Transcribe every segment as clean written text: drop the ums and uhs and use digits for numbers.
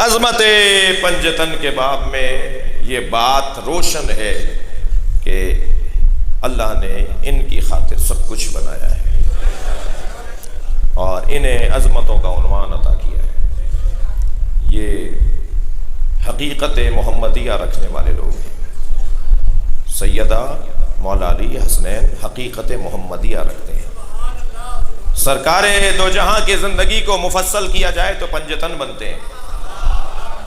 عظمت پنجتن کے باب میں یہ بات روشن ہے کہ اللہ نے ان کی خاطر سب کچھ بنایا ہے اور انہیں عظمتوں کا عنوان عطا کیا ہے۔ یہ حقیقت محمدیہ رکھنے والے لوگ ہیں۔ سیدہ مولا علی حسنین حقیقت محمدیہ رکھتے ہیں۔ سرکار دو جہاں کی زندگی کو مفصل کیا جائے تو پنجتن بنتے ہیں،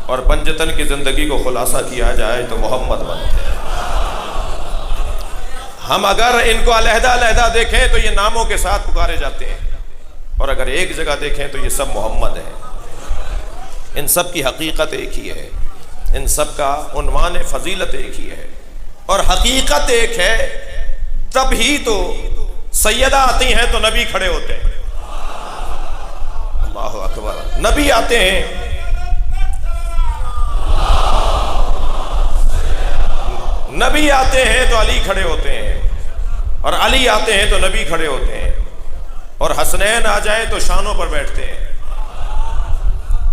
اور پنجتن کی زندگی کو خلاصہ کیا جائے تو محمد بنتے ہیں۔ ہم اگر ان کو علیحدہ علیحدہ دیکھیں تو یہ ناموں کے ساتھ پکارے جاتے ہیں، اور اگر ایک جگہ دیکھیں تو یہ سب محمد ہیں۔ ان سب کی حقیقت ایک ہی ہے، ان سب کا عنوان فضیلت ایک ہی ہے، اور حقیقت ایک ہے۔ تب ہی تو سیدہ آتی ہیں تو نبی کھڑے ہوتے ہیں۔ اللہ اکبر۔ نبی آتے ہیں، نبی آتے ہیں تو علی کھڑے ہوتے ہیں، اور علی آتے ہیں تو نبی کھڑے ہوتے ہیں، اور حسنین آ جائیں تو شانوں پر بیٹھتے ہیں۔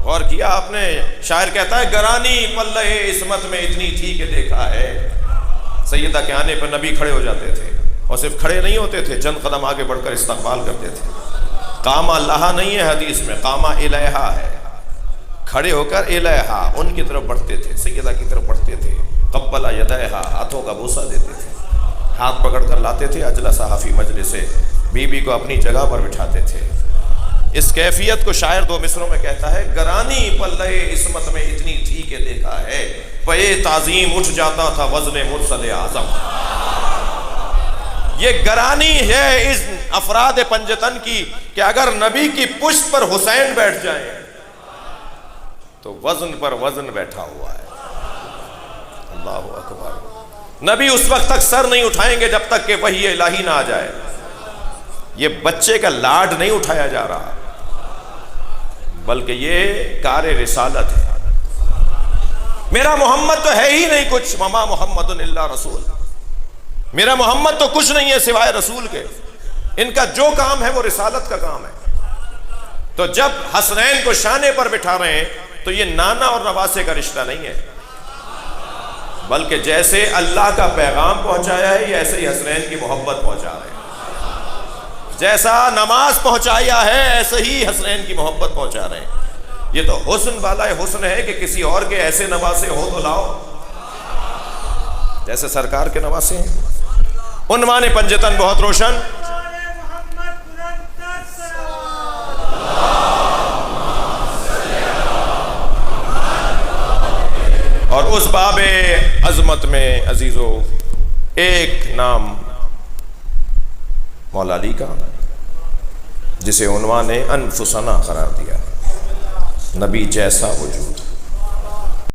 غور کیا آپ نے؟ شاعر کہتا ہے گرانی پلہ عصمت میں اتنی تھی کہ دیکھا ہے۔ سیدہ کے آنے پر نبی کھڑے ہو جاتے تھے، اور صرف کھڑے نہیں ہوتے تھے، چند قدم آگے بڑھ کر استقبال کرتے تھے۔ قامہ لہا نہیں ہے حدیث میں، قامہ الیہا ہے۔ کھڑے ہو کر الیہا ان کی طرف بڑھتے تھے، سیدہ کی طرف بڑھتے تھے۔ قبل یدیہا ہاتھوں کا بوسہ دیتے تھے، ہاتھ پکڑ کر لاتے تھے اجلس فی مجلس سے، بیوی کو اپنی جگہ پر بٹھاتے تھے۔ اس کیفیت کو شاعر دو مصروں میں کہتا ہے گرانی پلہ عصمت میں اتنی تھی کہ دیکھا ہے، پے تعظیم اٹھ جاتا تھا وزن مرسل اعظم۔ یہ گرانی ہے اس افراد پنجتن کی کہ اگر نبی کی پشت پر حسین بیٹھ جائیں تو وزن پر وزن بیٹھا ہوا ہے۔ اللہ اکبر۔ نبی اس وقت تک سر نہیں اٹھائیں گے جب تک کہ وحی الہی نہ آ جائے۔ یہ بچے کا لاڈ نہیں اٹھایا جا رہا، بلکہ یہ کار رسالت ہے۔ میرا محمد تو ہے ہی نہیں کچھ، وما محمد الا رسول۔ میرا محمد تو کچھ نہیں ہے سوائے رسول کے۔ ان کا جو کام ہے وہ رسالت کا کام ہے۔ تو جب حسنین کو شانے پر بٹھا رہے ہیں تو یہ نانا اور نواسے کا رشتہ نہیں ہے، بلکہ جیسے اللہ کا پیغام پہنچایا ہے یہ ایسے ہی حسنین کی محبت پہنچا رہے ہیں۔ جیسا نماز پہنچایا ہے ایسے ہی حسنین کی محبت پہنچا رہے ہیں۔ یہ تو حسن والا حسن ہے کہ کسی اور کے ایسے نواسے ہو تو لاؤ جیسے سرکار کے نواسے ہیں۔ عنوان پنجتن بہت روشن۔ اور اس باب عظمت میں عزیزو ایک نام مولا علی کا، جسے عنوان انفسنا قرار دیا، نبی جیسا وجود۔